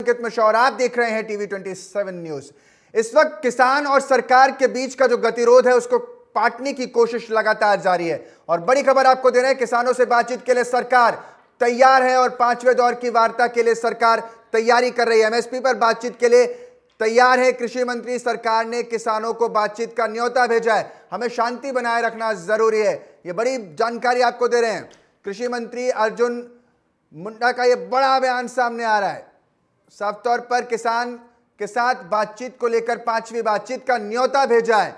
अंकित मिश्रा और आप देख रहे हैं टीवी 27 न्यूज। इस वक्त किसान और सरकार के बीच का जो गतिरोध है उसको पाटने की कोशिश लगातार जारी है और बड़ी खबर आपको दे रहे हैं, किसानों से बातचीत के लिए सरकार तैयार है और पांचवें दौर की वार्ता के लिए सरकार तैयारी कर रही है। एमएसपी पर बातचीत के लिए तैयार है कृषि मंत्री। सरकार ने किसानों को बातचीत का न्योता भेजा है। हमें शांति बनाए रखना जरूरी है, ये बड़ी जानकारी आपको दे रहे हैं। कृषि मंत्री अर्जुन मुंडा का ये बड़ा बयान सामने आ रहा है। साफ तौर पर किसान के साथ बातचीत को लेकर पांचवी बातचीत का न्योता भेजा है,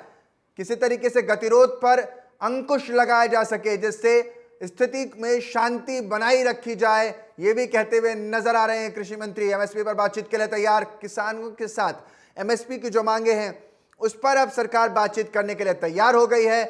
किसी तरीके से गतिरोध पर अंकुश लगाया जा सके, जिससे स्थिति में शांति बनाई रखी जाए, ये भी कहते हुए नजर आ रहे हैं कृषि मंत्री। एमएसपी पर बातचीत के लिए तैयार, किसानों के साथ एमएसपी की जो मांगे हैं उस पर अब सरकार बातचीत करने के लिए तैयार हो गई है।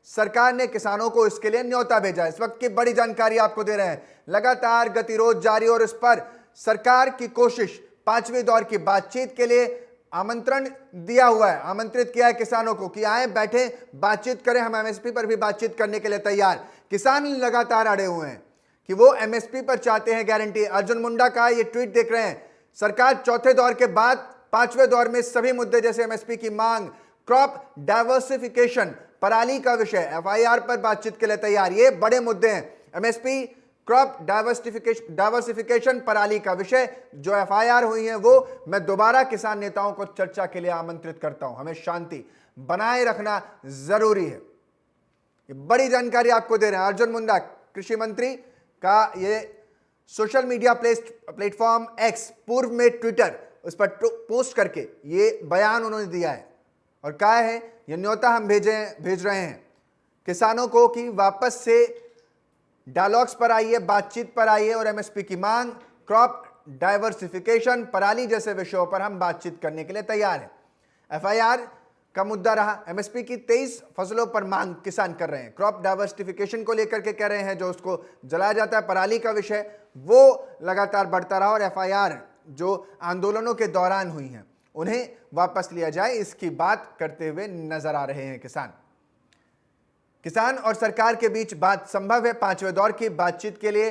सरकार ने किसानों को इसके लिए न्योता भेजा। इस वक्त की बड़ी जानकारी आपको दे रहे हैं। लगातार गतिरोध जारी और इस पर सरकार की कोशिश, पांचवें दौर की बातचीत के लिए आमंत्रण दिया हुआ है, आमंत्रित किया है किसानों को कि आए, बैठे, बातचीत करें। हम एमएसपी पर भी बातचीत करने के लिए तैयार। किसान लगातार अड़े हुए हैं कि वो एमएसपी पर चाहते हैं गारंटी। अर्जुन मुंडा का ये ट्वीट देख रहे हैं। सरकार चौथे दौर के बाद पांचवें दौर में सभी मुद्दे जैसे एमएसपी की मांग, क्रॉप डाइवर्सिफिकेशन, पराली का विषय, एफआईआर पर बातचीत के लिए तैयार। ये बड़े मुद्दे हैं। एमएसपी, क्रॉप डाइवर्सिफिकेशन, पराली का विषय, जो एफआईआर हुई है वो मैं दोबारा किसान नेताओं को चर्चा के लिए आमंत्रित करता हूं। हमें शांति बनाए रखना जरूरी है। ये बड़ी जानकारी आपको दे रहे हैं। अर्जुन मुंडा कृषि मंत्री का ये सोशल मीडिया प्लेटफॉर्म एक्स, पूर्व में ट्विटर, उस पर पोस्ट करके ये बयान उन्होंने दिया है और कहा है ये न्योता हम भेज रहे हैं किसानों को कि वापस से डायलॉग्स पर आइए, बातचीत पर आइए और एमएसपी की मांग, क्रॉप डाइवर्सिफिकेशन, पराली जैसे विषयों पर हम बातचीत करने के लिए तैयार हैं। एफआईआर का मुद्दा रहा। एमएसपी की 23 फसलों पर मांग किसान कर रहे हैं। क्रॉप डाइवर्सिफिकेशन को लेकर के कह रहे हैं, जो उसको जलाया जाता है, पराली का विषय, वो लगातार बढ़ता रहा और एफआईआर जो आंदोलनों के दौरान हुई हैं उन्हें वापस लिया जाए, इसकी बात करते हुए नजर आ रहे हैं किसान। किसान और सरकार के बीच बात संभव है। पांचवें दौर की बातचीत के लिए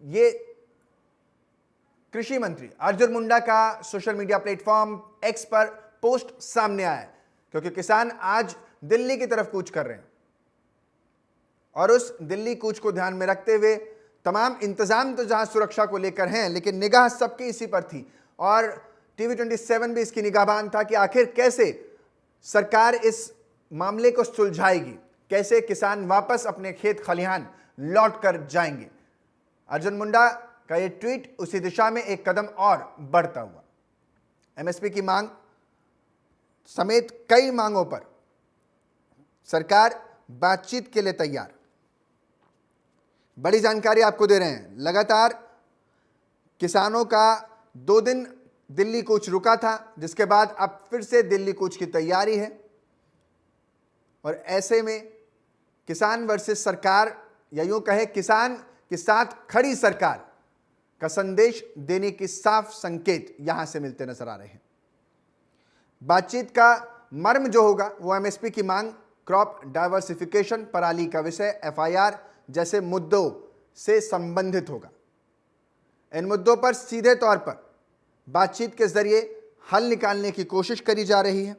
ये कृषि मंत्री अर्जुन मुंडा का सोशल मीडिया प्लेटफॉर्म एक्स पर पोस्ट सामने आया है, क्योंकि किसान आज दिल्ली की तरफ कूच कर रहे हैं और उस दिल्ली कूच को ध्यान में रखते हुए तमाम इंतजाम तो जहां सुरक्षा को लेकर हैं, लेकिन निगाह सबकी इसी पर थी और टीवी 27 भी इसकी निगाहबान था कि आखिर कैसे सरकार इस मामले को सुलझाएगी, कैसे किसान वापस अपने खेत खलिहान लौट कर जाएंगे। अर्जुन मुंडा का यह ट्वीट उसी दिशा में एक कदम और बढ़ता हुआ। एमएसपी की मांग समेत कई मांगों पर सरकार बातचीत के लिए तैयार। बड़ी जानकारी आपको दे रहे हैं। लगातार किसानों का 2 दिन दिल्ली कूच रुका था, जिसके बाद अब फिर से दिल्ली कूच की तैयारी है और ऐसे में किसान वर्सेस सरकार, या यूं कहे किसान के साथ खड़ी सरकार का संदेश देने की साफ संकेत यहां से मिलते नजर आ रहे हैं। बातचीत का मर्म जो होगा वो एमएसपी की मांग, क्रॉप डाइवर्सिफिकेशन, पराली का विषय, एफआईआर जैसे मुद्दों से संबंधित होगा। इन मुद्दों पर सीधे तौर पर बातचीत के जरिए हल निकालने की कोशिश करी जा रही है।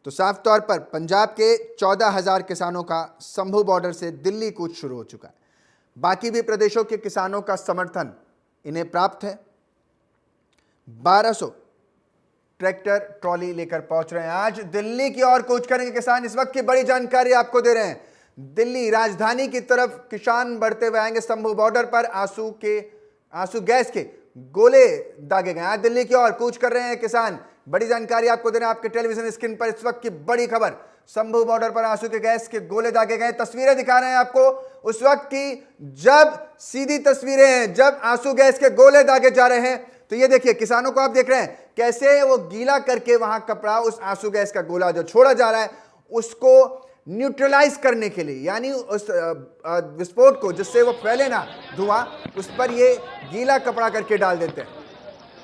तो साफ तौर पर पंजाब के 14,000 किसानों का संभू बॉर्डर से दिल्ली कूच शुरू हो चुका है। बाकी भी प्रदेशों के किसानों का समर्थन इन्हें प्राप्त है। 1200 ट्रैक्टर ट्रॉली लेकर पहुंच रहे हैं। आज दिल्ली की ओर कूच करेंगे किसान। इस वक्त की बड़ी जानकारी आपको दे रहे हैं। दिल्ली राजधानी की तरफ किसान बढ़ते हुए आएंगे। संभू बॉर्डर पर आंसू गैस के गोले दागे गए। आज दिल्ली की ओर कूच कर रहे हैं किसान। बड़ी जानकारी आपको दे रहे हैं। आपके टेलीविजन स्क्रीन पर इस वक्त की बड़ी खबर, संभू बॉर्डर पर आंसू के गैस के गोले दागे गए। तस्वीरें दिखा रहे हैं आपको उस वक्त की, जब सीधी तस्वीरें हैं, जब आंसू गैस के गोले दागे जा रहे हैं। तो ये देखिए किसानों को आप देख रहे हैं कैसे वो गीला करके वहां कपड़ा, उस आंसू गैस का गोला जो छोड़ा जा रहा है उसको न्यूट्रलाइज करने के लिए, यानी उस विस्फोट को, जिससे वो फैले ना धुआं, उस पर ये गीला कपड़ा करके डाल देते हैं।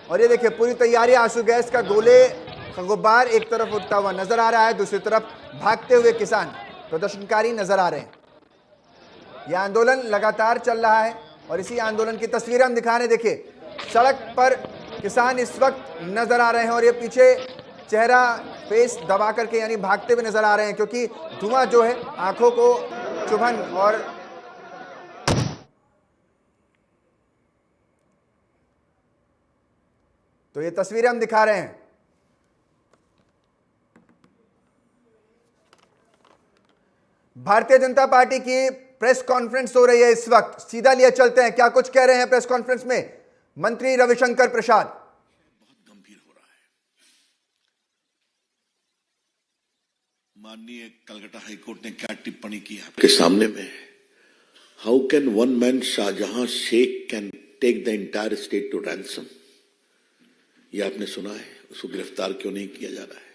और ये देखिए पूरी तैयारी, आंसू गैस का गोले का गुब्बार एक तरफ उड़ता हुआ नजर आ रहा है, दूसरी तरफ भागते हुए किसान प्रदर्शनकारी नजर आ रहे हैं। यह आंदोलन लगातार चल रहा है और इसी आंदोलन की तस्वीरें हम दिखा रहे हैं। देखिए सड़क पर किसान इस वक्त नजर आ रहे हैं और ये पीछे चेहरा फेस दबा करके यानी भागते हुए नजर आ रहे हैं, क्योंकि धुआं जो है आंखों को चुभन और तो ये तस्वीरें हम दिखा रहे हैं। भारतीय जनता पार्टी की प्रेस कॉन्फ्रेंस हो रही है इस वक्त, सीधा लिए चलते हैं क्या कुछ कह रहे हैं प्रेस कॉन्फ्रेंस में मंत्री रविशंकर प्रसाद। बहुत गंभीर हो रहा है। माननीय कलकत्ता हाईकोर्ट ने क्या टिप्पणी की आपके सामने में। How can one man Shahjahan Sheikh can take the entire state to ransom. ये आपने सुना है, उसको गिरफ्तार क्यों नहीं किया जा रहा है।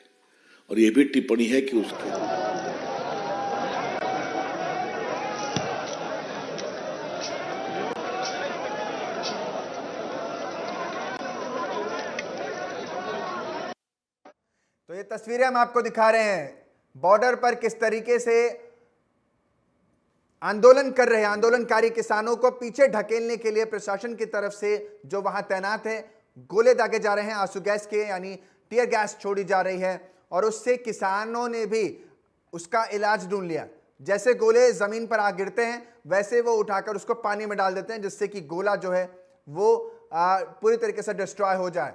और ये भी टिप्पणी है कि उसके तो ये तस्वीरें हम आपको दिखा रहे हैं, बॉर्डर पर किस तरीके से आंदोलन कर रहे हैं आंदोलनकारी किसानों को पीछे ढकेलने के लिए प्रशासन की तरफ से जो वहां तैनात है गोले दागे जा रहे हैं, आंसू गैस के यानी टीयर गैस छोड़ी जा रही है और उससे किसानों ने भी उसका इलाज ढूंढ लिया। जैसे गोले जमीन पर आ गिरते हैं वैसे वो उठाकर उसको पानी में डाल देते हैं, जिससे कि गोला जो है वो पूरी तरीके से डिस्ट्रॉय हो जाए।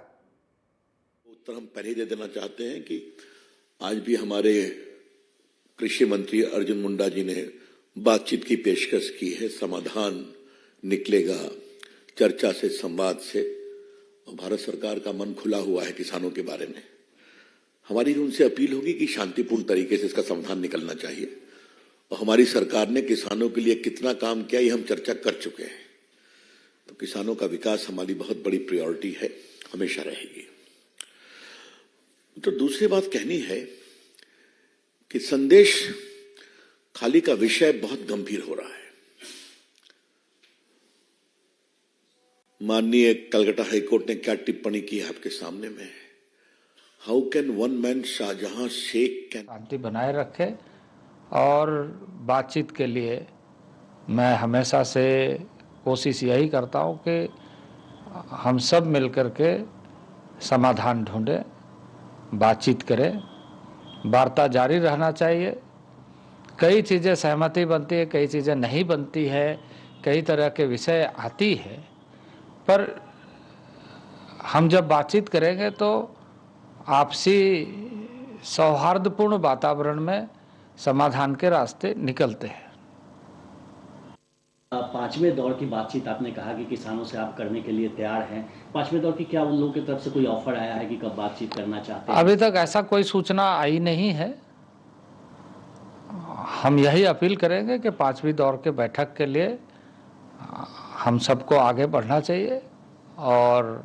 उत्तर हम पहले ही दे देना चाहते हैं कि आज भी हमारे कृषि मंत्री अर्जुन मुंडा जी ने बातचीत की पेशकश की है। समाधान निकलेगा चर्चा से, संवाद से, और भारत सरकार का मन खुला हुआ है किसानों के बारे में। हमारी उनसे अपील होगी कि शांतिपूर्ण तरीके से इसका समाधान निकलना चाहिए। और हमारी सरकार ने किसानों के लिए कितना काम किया ये हम चर्चा कर चुके हैं। तो किसानों का विकास हमारी बहुत बड़ी प्रायोरिटी है, हमेशा रहेगी। तो दूसरी बात कहनी है कि संदेश खाली का विषय बहुत गंभीर हो रहा है। माननीय कलकत्ता हाईकोर्ट ने क्या टिप्पणी की है आपके सामने में। How can one man Shahjahan Sheikh can शांति बनाए रखे, और बातचीत के लिए मैं हमेशा से कोशिश यही करता हूँ कि हम सब मिलकर के समाधान ढूंढें, बातचीत करें, वार्ता जारी रहना चाहिए। कई चीज़ें सहमति बनती है, कई चीज़ें नहीं बनती है, कई तरह के विषय आती है, पर हम जब बातचीत करेंगे तो आपसी सौहार्दपूर्ण वातावरण में समाधान के रास्ते निकलते हैं। पांचवें दौर की बातचीत आपने कहा कि किसानों से आप करने के लिए तैयार हैं। पांचवें दौर की क्या उन लोगों की तरफ से कोई ऑफर आया है कि कब बातचीत करना चाहते हैं? अभी तक ऐसा कोई सूचना आई नहीं है। हम यही अपील करेंगे कि पांचवी दौर के बैठक के लिए हम सबको आगे बढ़ना चाहिए और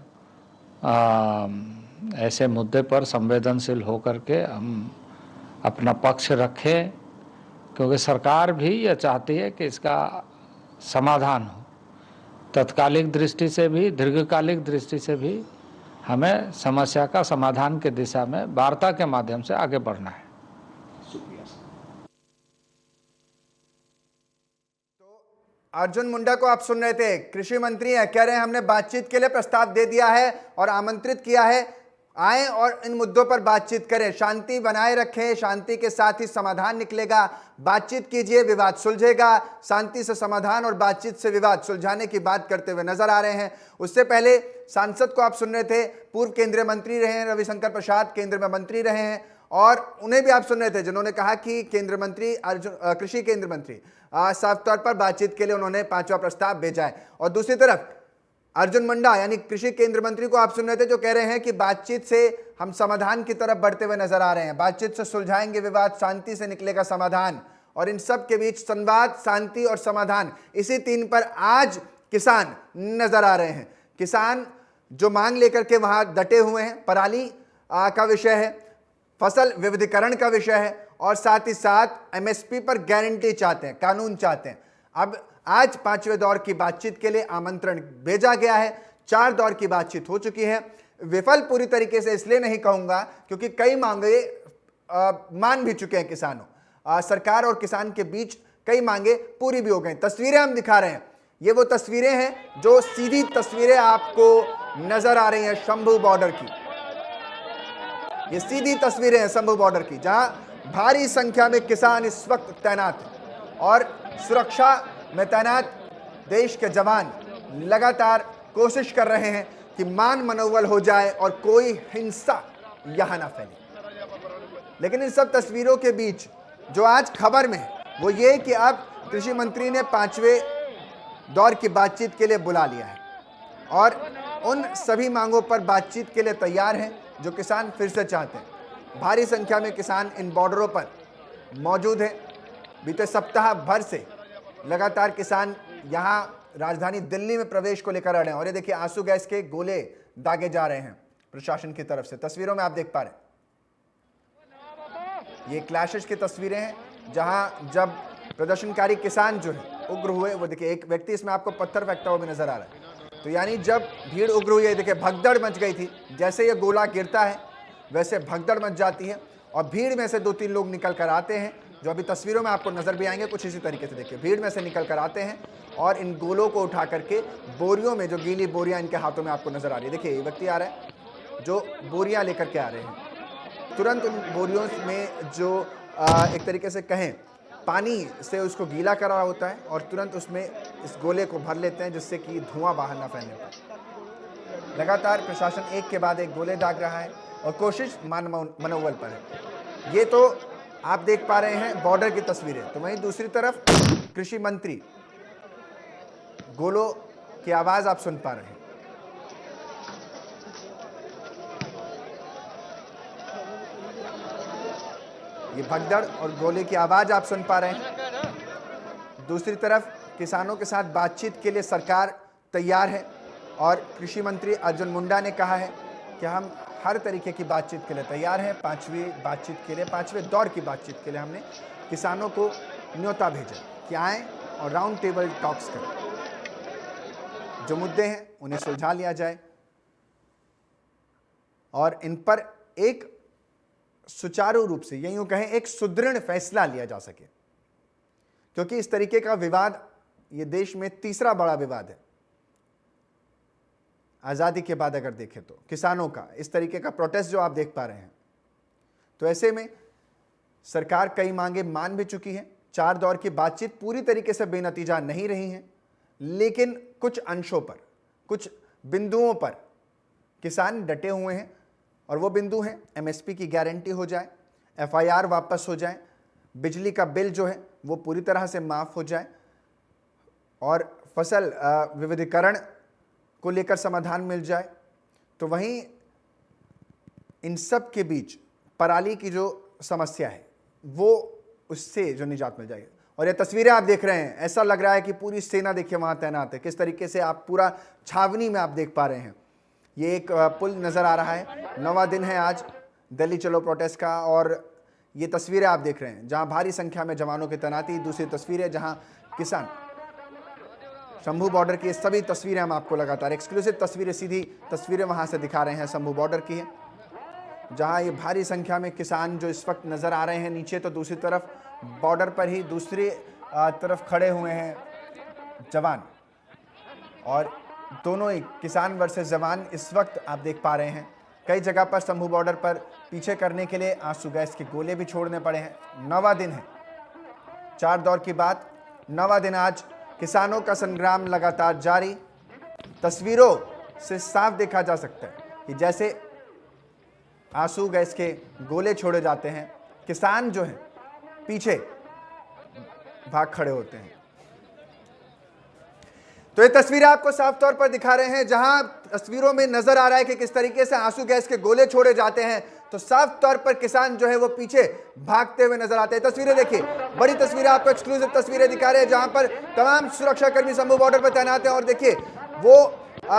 ऐसे मुद्दे पर संवेदनशील होकर के हम अपना पक्ष रखें, क्योंकि सरकार भी यह चाहती है कि इसका समाधान हो। तत्कालिक दृष्टि से भी, दीर्घकालिक दृष्टि से भी हमें समस्या का समाधान की दिशा में वार्ता के माध्यम से आगे बढ़ना है। अर्जुन मुंडा को आप सुन रहे थे, कृषि मंत्री हैं, कह रहे हैं हमने बातचीत के लिए प्रस्ताव दे दिया है और आमंत्रित किया है, आए और इन मुद्दों पर बातचीत करें, शांति बनाए रखें, शांति के साथ ही समाधान निकलेगा। बातचीत कीजिए, विवाद सुलझेगा। शांति से समाधान और बातचीत से विवाद सुलझाने की बात करते हुए नजर आ रहे हैं। उससे पहले सांसद को आप सुन रहे थे, पूर्व केंद्रीय मंत्री रहे हैं रविशंकर प्रसाद, केंद्र में मंत्री रहे हैं, और उन्हें भी आप सुन रहे थे जिन्होंने कहा कि केंद्रीय मंत्री कृषि केंद्रीय मंत्री साफ तौर पर बातचीत के लिए उन्होंने पांचवा प्रस्ताव भेजा है। और दूसरी तरफ अर्जुन मुंडा यानी कृषि केंद्र मंत्री को आप सुन रहे थे, जो कह रहे हैं कि बातचीत से हम समाधान की तरफ बढ़ते हुए नजर आ रहे हैं, बातचीत से सुलझाएंगे विवाद, शांति से निकलेगा समाधान। और इन सब के बीच संवाद, शांति और समाधान, इसी तीन पर आज किसान नजर आ रहे हैं। किसान जो मांग लेकर के वहां डटे हुए हैं, पराली का विषय है, फसल विविधीकरण का विषय है, और साथ ही साथ एमएसपी पर गारंटी चाहते हैं, कानून चाहते हैं। अब आज पांचवें दौर की बातचीत के लिए आमंत्रण भेजा गया है। 4 दौर की बातचीत हो चुकी है, विफल पूरी तरीके से इसलिए नहीं कहूंगा क्योंकि कई मांगे मान भी चुके हैं किसानों। सरकार और किसान के बीच कई मांगे पूरी भी हो गई। तस्वीरें हम दिखा रहे हैं, ये वो तस्वीरें हैं जो सीधी तस्वीरें आपको नजर आ रही हैं शंभू बॉर्डर की। ये सीधी तस्वीरें हैं शंभू बॉर्डर की, जहां भारी संख्या में किसान इस वक्त तैनात हैं और सुरक्षा में तैनात देश के जवान लगातार कोशिश कर रहे हैं कि मान मनोबल हो जाए और कोई हिंसा यहां ना फैले। लेकिन इन सब तस्वीरों के बीच जो आज खबर में है वो ये कि अब कृषि मंत्री ने 5वें दौर की बातचीत के लिए बुला लिया है और उन सभी मांगों पर बातचीत के लिए तैयार हैं जो किसान फिर से चाहते हैं। भारी संख्या में किसान इन बॉर्डरों पर मौजूद हैं। बीते सप्ताह भर से लगातार किसान यहाँ राजधानी दिल्ली में प्रवेश को लेकर आ रहे हैं और ये देखिए आंसू गैस के गोले दागे जा रहे हैं प्रशासन की तरफ से। तस्वीरों में आप देख पा रहे हैं ये क्लैशेस की तस्वीरें हैं जहां जब प्रदर्शनकारी किसान जो है उग्र हुए। वो देखिए एक व्यक्ति इसमें आपको पत्थर फेंकता हुआ भी नजर आ रहा है। तो यानी जब भीड़ उग्र हुई है, देखिए भगदड़ मच गई थी। जैसे ये गोला गिरता है वैसे भगदड़ मच जाती है और भीड़ में से 2-3 लोग निकल कर आते हैं जो अभी तस्वीरों में आपको नजर भी आएंगे। कुछ इसी तरीके से देखिए भीड़ में से निकल कर आते हैं और इन गोलों को उठा करके बोरियों में, जो गीली बोरियां इनके हाथों में आपको नजर आ रही है। देखिए ये व्यक्ति आ रहा है जो बोरियां लेकर के आ रहे हैं। तुरंत उन बोरियों में जो एक तरीके से कहें पानी से उसको गीला करा होता है और तुरंत उसमें इस गोले को भर लेते हैं जिससे कि धुआं बाहर ना फैलने पाए। लगातार प्रशासन एक के बाद एक गोले दाग रहा है और कोशिश मनोबल पर है। ये तो आप देख पा रहे हैं बॉर्डर की तस्वीरें। तो वहीं दूसरी तरफ कृषि मंत्री गोलों की आवाज आप सुन पा रहे हैं। ये भगदड़ और गोले की आवाज आप सुन पा रहे हैं। दूसरी तरफ किसानों के साथ बातचीत के लिए सरकार तैयार है और कृषि मंत्री अर्जुन मुंडा ने कहा है कि हम हर तरीके की बातचीत के लिए तैयार हैं। 5वीं बातचीत के लिए, 5वें दौर की बातचीत के लिए हमने किसानों को न्योता भेजा कि आएँ और राउंड टेबल टॉक्स करें। जो मुद्दे हैं उन्हें सुलझा लिया जाए और इन पर एक सुचारू रूप से, यूं कहें एक सुदृढ़ फैसला लिया जा सके, क्योंकि इस तरीके का विवाद ये देश में तीसरा बड़ा विवाद है आजादी के बाद। अगर देखें तो किसानों का इस तरीके का प्रोटेस्ट जो आप देख पा रहे हैं, तो ऐसे में सरकार कई मांगे मान भी चुकी है। 4 दौर की बातचीत पूरी तरीके से बेनतीजा नहीं रही है, लेकिन कुछ अंशों पर, कुछ बिंदुओं पर किसान डटे हुए हैं और वो बिंदु हैं एमएसपी की गारंटी हो जाए, एफआईआर वापस हो जाए, बिजली का बिल जो है वो पूरी तरह से माफ़ हो जाए और फसल विविधीकरण को लेकर समाधान मिल जाए। तो वहीं इन सब के बीच पराली की जो समस्या है वो उससे जो निजात मिल जाएगी। और ये तस्वीरें आप देख रहे हैं, ऐसा लग रहा है कि पूरी सेना देखिए वहाँ तैनात है। किस तरीके से आप पूरा छावनी में आप देख पा रहे हैं। ये एक पुल नज़र आ रहा है। 9वां दिन है आज दिल्ली चलो प्रोटेस्ट का और ये तस्वीरें आप देख रहे हैं जहां भारी संख्या में जवानों की तैनाती। दूसरी तस्वीरें जहां किसान शंभू बॉर्डर की, सभी तस्वीरें हम आपको लगातार एक्सक्लूसिव तस्वीरें, सीधी तस्वीरें वहां से दिखा रहे हैं। शंभू बॉर्डर की है जहां ये भारी संख्या में किसान जो इस वक्त नज़र आ रहे हैं नीचे, तो दूसरी तरफ बॉर्डर पर ही दूसरी तरफ खड़े हुए हैं जवान और दोनों ही किसान वर्सेस जवान इस वक्त आप देख पा रहे हैं। कई जगह पर शंभू बॉर्डर पर पीछे करने के लिए आंसू गैस के गोले भी छोड़ने पड़े हैं। 9वां दिन है 4 दौर की बात। 9वां दिन आज किसानों का संग्राम लगातार जारी। तस्वीरों से साफ देखा जा सकता है कि जैसे आंसू गैस के गोले छोड़े जाते हैं, किसान जो हैं पीछे भाग खड़े होते हैं। तो ये तस्वीरें आपको साफ तौर पर दिखा रहे हैं जहां तस्वीरों में नजर आ रहा है कि किस तरीके से आंसू गैस के गोले छोड़े जाते हैं, तो साफ तौर पर किसान जो है वो पीछे भागते हुए नजर आते हैं। तस्वीरें देखिए, बड़ी तस्वीरें आपको एक्सक्लूसिव तस्वीरें दिखा रहे हैं जहां पर तमाम सुरक्षाकर्मी शंभू बॉर्डर पर तैनात हैं और देखिए वो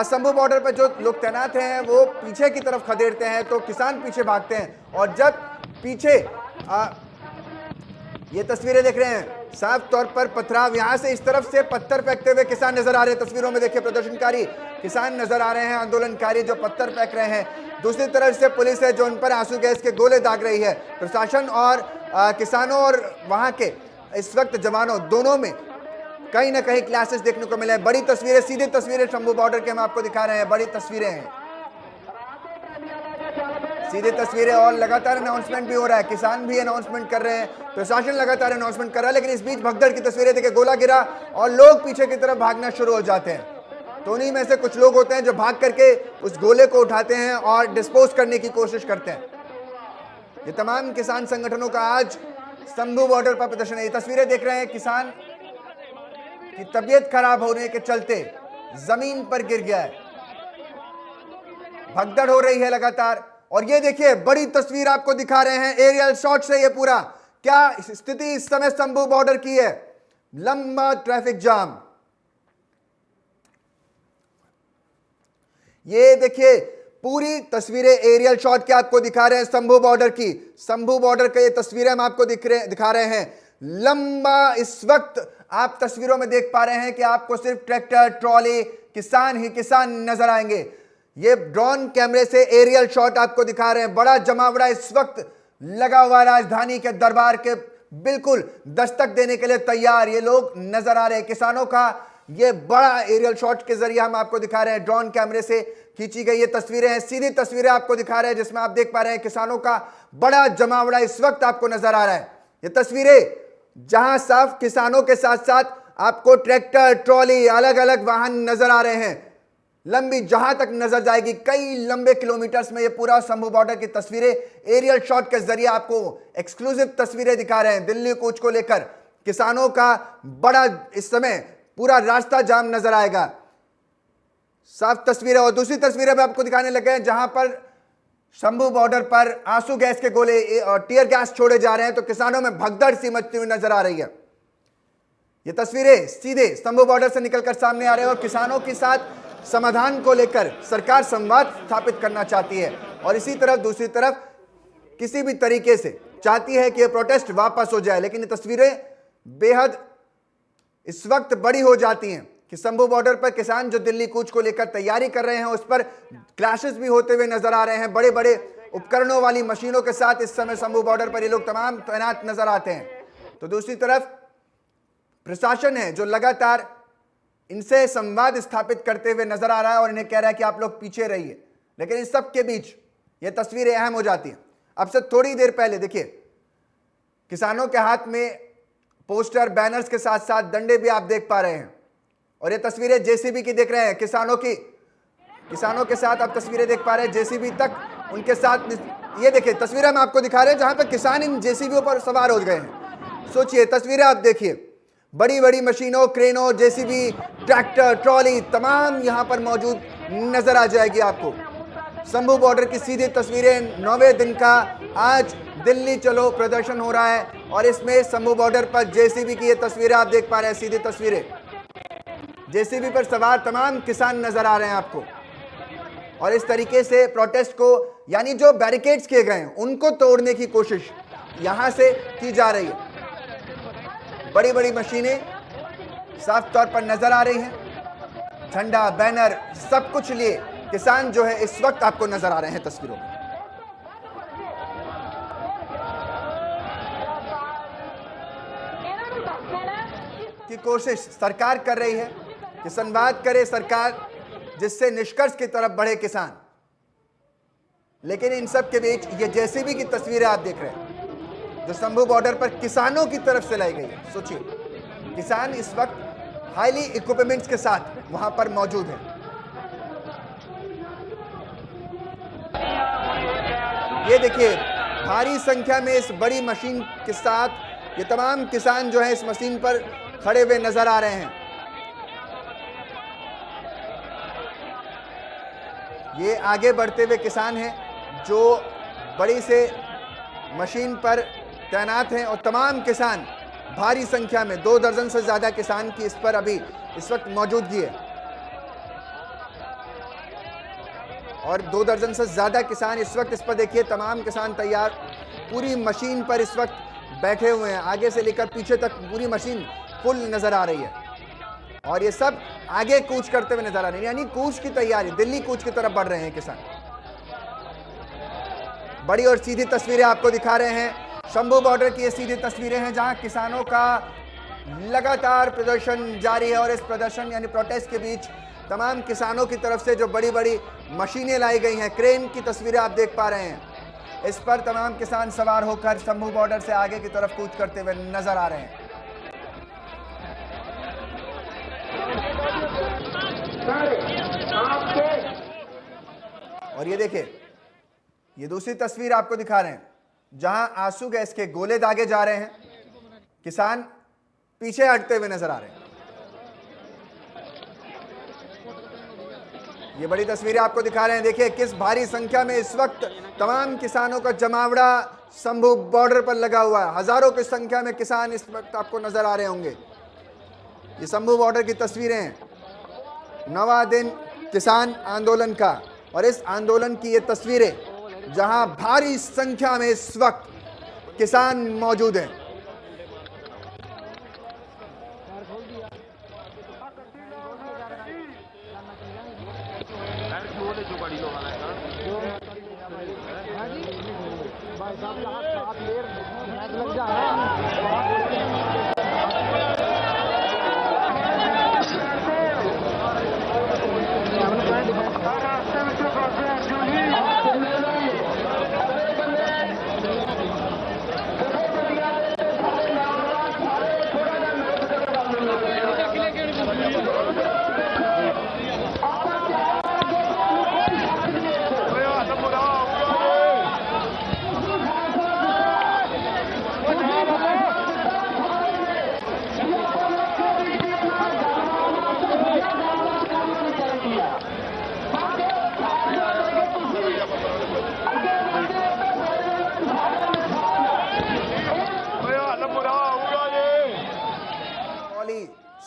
शंभू बॉर्डर पर जो लोग तैनात हैं वो पीछे की तरफ खदेड़ते हैं तो किसान पीछे भागते हैं। और जब पीछे ये तस्वीरें देख रहे हैं, साफ तौर पर पथराव, यहां से इस तरफ से पत्थर फेंकते हुए किसान नजर आ रहे हैं। तस्वीरों में देखिए प्रदर्शनकारी किसान नजर आ रहे हैं, आंदोलनकारी जो पत्थर फेंक रहे हैं। दूसरी तरफ से पुलिस है जो उन पर आंसू गैस के गोले दाग रही है। प्रशासन और किसानों और वहां के इस वक्त जवानों दोनों में कहीं ना कहीं क्लैशेस देखने को मिले हैं। बड़ी तस्वीरें, सीधी तस्वीरें शंभू बॉर्डर के हम आपको दिखा रहे हैं, बड़ी तस्वीरें हैं, सीधी तस्वीरें, और लगातार अनाउंसमेंट भी हो रहा है, किसान भी अनाउंसमेंट कर रहे हैं, प्रशासन लगातार अनाउंसमेंट कर रहा है। लेकिन इस बीच भगदड़ की तस्वीरें देखिए, गोला गिरा और लोग पीछे की तरफ भागना शुरू हो जाते हैं। तो उन्हीं में से कुछ लोग होते हैं जो भाग करके उस गोले को उठाते हैं और डिस्पोज करने की कोशिश करते हैं। ये तमाम किसान संगठनों का आज शंभू बॉर्डर पर प्रदर्शन है। ये तस्वीरें देख रहे हैं, किसान की तबीयत खराब होने के चलते जमीन पर गिर गया है, भगदड़ हो रही है लगातार। और ये देखिए, बड़ी तस्वीर आपको दिखा रहे हैं एरियल शॉट से, ये पूरा क्या स्थिति इस समय शंभू बॉर्डर की है। लंबा ट्रैफिक जाम, ये देखिए पूरी तस्वीरें एरियल शॉट के आपको दिखा रहे हैं शंभू बॉर्डर की। शंभू बॉर्डर की ये तस्वीरें हम आपको दिखा रहे हैं। लंबा, इस वक्त आप तस्वीरों में देख पा रहे हैं कि आपको सिर्फ ट्रैक्टर, ट्रॉली, किसान ही किसान नजर आएंगे। ये ड्रोन कैमरे से एरियल शॉट आपको दिखा रहे हैं। बड़ा जमावड़ा इस वक्त लगा हुआ राजधानी के दरबार के बिल्कुल दस्तक देने के लिए तैयार ये लोग नजर आ रहे हैं। किसानों का ये बड़ा एरियल शॉट के जरिए हम आपको दिखा रहे हैं, ड्रोन कैमरे से खींची गई ये तस्वीरें हैं, सीधी तस्वीरें आपको दिखा रहे हैं, जिसमें आप देख पा रहे हैं किसानों का बड़ा जमावड़ा इस वक्त आपको नजर आ रहा है। ये तस्वीरें जहां साफ किसानों के साथ साथ आपको ट्रैक्टर, ट्रॉली, अलग अलग वाहन नजर आ रहे हैं। लंबी, जहां तक नजर जाएगी, कई लंबे किलोमीटर्स में ये पूरा शंभू बॉर्डर की तस्वीरें एरियल शॉट के जरिए आपको एक्सक्लूसिव तस्वीरें दिखा रहे हैं। दिल्ली कूच को लेकर किसानों का बड़ा इस समय पूरा रास्ता जाम नजर आएगा, साफ तस्वीरें। और दूसरी तस्वीरें भी आपको दिखाने लगे हैं, जहां पर शंभू बॉर्डर पर आंसू गैस के गोले और टीयर गैस छोड़े जा रहे हैं, तो किसानों में भगदड़ सी मचती हुई नजर आ रही है। ये तस्वीरें सीधे शंभू बॉर्डर से निकलकर सामने आ रहे हैं और किसानों के साथ समाधान को लेकर सरकार संवाद स्थापित करना चाहती है, और इसी तरफ दूसरी तरफ किसी भी तरीके से चाहती है कि यह प्रोटेस्ट वापस हो जाए। लेकिन ये तस्वीरें बेहद इस वक्त बड़ी हो जाती हैं कि शंभू बॉर्डर पर किसान जो दिल्ली कूच को लेकर तैयारी कर रहे हैं, उस पर क्लैशेस भी होते हुए नजर आ रहे हैं। बड़े बड़े उपकरणों वाली मशीनों के साथ इस समय शंभू बॉर्डर पर ये लोग तमाम तैनात नजर आते हैं। तो दूसरी तरफ प्रशासन है जो लगातार इनसे संवाद स्थापित करते हुए नजर आ रहा है और इन्हें कह रहा है कि आप लोग पीछे रहिए। लेकिन इस सब के बीच ये तस्वीरें अहम हो जाती हैं। अब से थोड़ी देर पहले देखिए, किसानों के हाथ में पोस्टर, बैनर्स के साथ साथ डंडे भी आप देख पा रहे हैं, और ये तस्वीरें जेसीबी की देख रहे हैं, किसानों के साथ आप तस्वीरें देख पा रहे हैं, जेसीबी तक उनके साथ। ये देखिए तस्वीरें हम आपको दिखा रहे हैं जहां पर किसान इन जेसीबीओं पर सवार हो गए हैं। सोचिए, तस्वीरें आप देखिए, बड़ी बड़ी मशीनों, क्रेनों, जेसीबी, ट्रैक्टर, ट्रॉली तमाम यहां पर मौजूद नजर आ जाएगी आपको। शंभू बॉर्डर की सीधी तस्वीरें, 9वें दिन का आज दिल्ली चलो प्रदर्शन हो रहा है, और इसमें शंभू बॉर्डर पर जेसीबी की ये तस्वीरें आप देख पा रहे हैं, सीधी तस्वीरें, जेसीबी पर सवार तमाम किसान नजर आ रहे हैं आपको। और इस तरीके से प्रोटेस्ट को, यानी जो बैरिकेड्स किए गए हैं उनको तोड़ने की कोशिश यहां से की जा रही है। बड़ी बड़ी मशीनें साफ तौर पर नजर आ रही हैं, झंडा, बैनर सब कुछ लिए किसान जो है इस वक्त आपको नजर आ रहे हैं तस्वीरों में। की कोशिश सरकार कर रही है कि संवाद करे सरकार, जिससे निष्कर्ष की तरफ बढ़े किसान। लेकिन इन सब के बीच ये जेसीबी की तस्वीरें आप देख रहे हैं जो शंभू बॉर्डर पर किसानों की तरफ से लाई गई है। सोचिए, किसान इस वक्त हाईली इक्विपमेंट्स के साथ वहां पर मौजूद है। ये देखिए, भारी संख्या में इस बड़ी मशीन के साथ ये तमाम किसान जो है इस मशीन पर खड़े हुए नजर आ रहे हैं। ये आगे बढ़ते हुए किसान हैं जो बड़ी से मशीन पर तैनात हैं, और तमाम किसान भारी संख्या में 2 दर्जन से ज्यादा किसान की इस पर अभी इस वक्त मौजूदगी है, और 2 दर्जन से ज्यादा किसान इस वक्त इस पर देखिए, तमाम किसान तैयार पूरी मशीन पर इस वक्त बैठे हुए हैं। आगे से लेकर पीछे तक पूरी मशीन फुल नजर आ रही है, और ये सब आगे कूच करते हुए नजर आ रहे हैं, यानी कूच की तैयारी, दिल्ली कूच की तरफ बढ़ रहे हैं किसान। बड़ी और सीधी तस्वीरें आपको दिखा रहे हैं, शंभू बॉर्डर की ये सीधी तस्वीरें हैं जहां किसानों का लगातार प्रदर्शन जारी है और इस प्रदर्शन यानी प्रोटेस्ट के बीच तमाम किसानों की तरफ से जो बड़ी बड़ी मशीनें लाई गई हैं, क्रेन की तस्वीरें आप देख पा रहे हैं। इस पर तमाम किसान सवार होकर शंभू बॉर्डर से आगे की तरफ कूच करते हुए नजर आ रहे हैं। और ये देखिए, ये दूसरी तस्वीर आपको दिखा रहे हैं जहां आंसू गैस के गोले दागे जा रहे हैं। किसान पीछे हटते हुए नजर आ रहे हैं। ये बड़ी तस्वीरें आपको दिखा रहे हैं। देखिए किस भारी संख्या में इस वक्त तमाम किसानों का जमावड़ा शंभू बॉर्डर पर लगा हुआ है। हजारों की संख्या में किसान इस वक्त आपको नजर आ रहे होंगे। ये शंभू बॉर्डर की तस्वीरें हैं, 9वां दिन किसान आंदोलन का, और इस आंदोलन की ये तस्वीरें जहां भारी संख्या में इस वक्त किसान मौजूद हैं।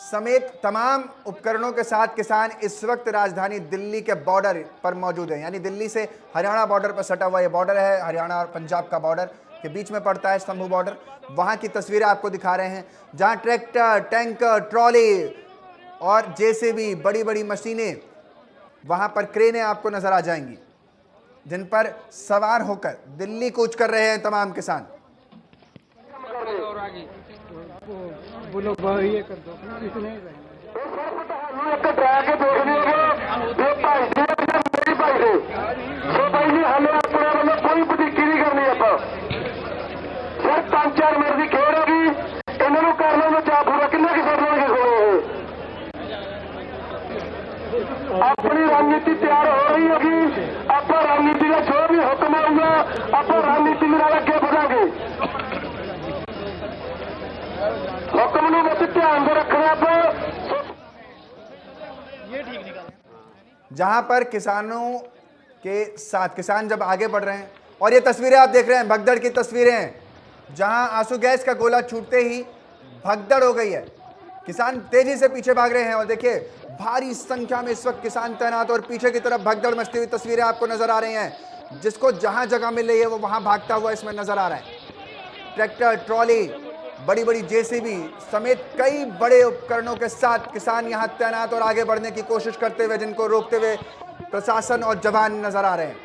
समेत तमाम उपकरणों के साथ किसान इस वक्त राजधानी दिल्ली के बॉर्डर पर मौजूद है। यानी दिल्ली से हरियाणा बॉर्डर पर सटा हुआ ये बॉर्डर है, हरियाणा और पंजाब का बॉर्डर के बीच में पड़ता है शंभू बॉर्डर। वहां की तस्वीरें आपको दिखा रहे हैं जहां ट्रैक्टर, टैंकर, ट्रॉली और जेसीबी, बड़ी बड़ी मशीनें, वहां पर क्रेनें आपको नजर आ जाएंगी जिन पर सवार होकर दिल्ली कूच कर रहे हैं तमाम किसान। अपनी रणनीति तैयार हो रही होगी। आप रणनीति का जो भी हुक्म आऊंगा आप रणनीति में अगे बढ़ांगे। हुक्म ने बस ध्यान में रखना। जहां पर किसानों के साथ किसान जब आगे बढ़ रहे हैं, और ये तस्वीरें आप देख रहे हैं भगदड़ की तस्वीरें हैं जहां आंसू गैस का गोला छूटते ही भगदड़ हो गई है। किसान तेजी से पीछे भाग रहे हैं और देखिए भारी संख्या में इस वक्त किसान तैनात और पीछे की तरफ भगदड़ मचती हुई तस्वीरें आपको नजर आ रही हैं। जिसको जहां जगह मिल रही है वो वहां भागता हुआ इसमें नजर आ रहा है। ट्रैक्टर, ट्रॉली, बड़ी बड़ी जेसीबी समेत कई बड़े उपकरणों के साथ किसान यहां तैनात और आगे बढ़ने की कोशिश करते हुए, जिनको रोकते हुए प्रशासन और जवान नजर आ रहे हैं।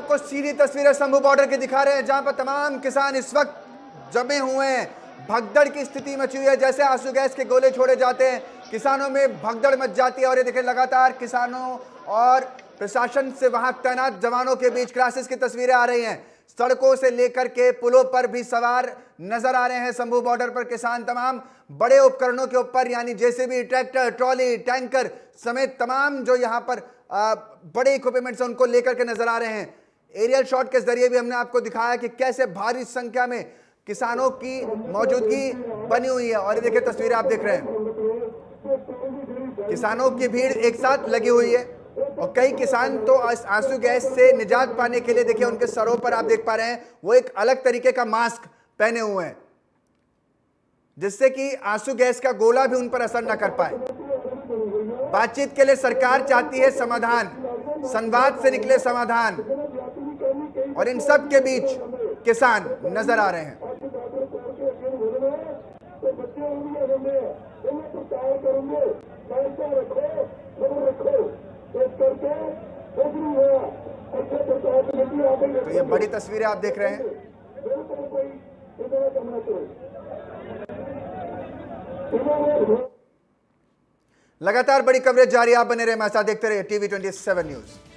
आपको सीधी तस्वीरें शंभू बॉर्डर की दिखा रहे हैं, जहां पर तमाम किसान इस वक्त जमे हुए हैं। भगदड़ की स्थिति मची हुई है। जैसे आंसू गैस के गोले छोड़े जाते हैं, किसानों में भगदड़ मच जाती है। और ये देखिए, लगातार किसानों और प्रशासन से वहां तैनात जवानों के बीच क्लासेस की तस्वीरें आ रही हैं। सड़कों से लेकर के पुलों पर भी सवार नजर आ रहे हैं। शंभू बॉर्डर पर किसान तमाम बड़े उपकरणों के ऊपर, यानी जेसीबी, ट्रैक्टर, ट्रॉली, टैंकर समेत तमाम जो यहाँ पर बड़े इक्विपमेंट्स हैं उनको लेकर के नजर आ रहे हैं। एरियल शॉट के जरिए भी हमने आपको दिखाया कि कैसे भारी संख्या में किसानों की मौजूदगी बनी हुई है। और ये देखिए, तस्वीरें आप देख रहे हैं, किसानों की भीड़ एक साथ लगी हुई है। और कई किसान तो आंसू गैस से निजात पाने के लिए, देखिए उनके सरों पर आप देख पा रहे हैं, वो एक अलग तरीके का मास्क पहने हुए हैं, जिससे कि आंसू गैस का गोला भी उन पर असर न कर पाए। बातचीत के लिए सरकार चाहती है समाधान, संवाद से निकले समाधान, और इन सब के बीच किसान नजर आ रहे हैं। तो ये बड़ी तस्वीरें आप देख रहे हैं। लगातार बड़ी कवरेज जारी, आप बने रहे हमारे साथ, देखते रहिए TV27 न्यूज।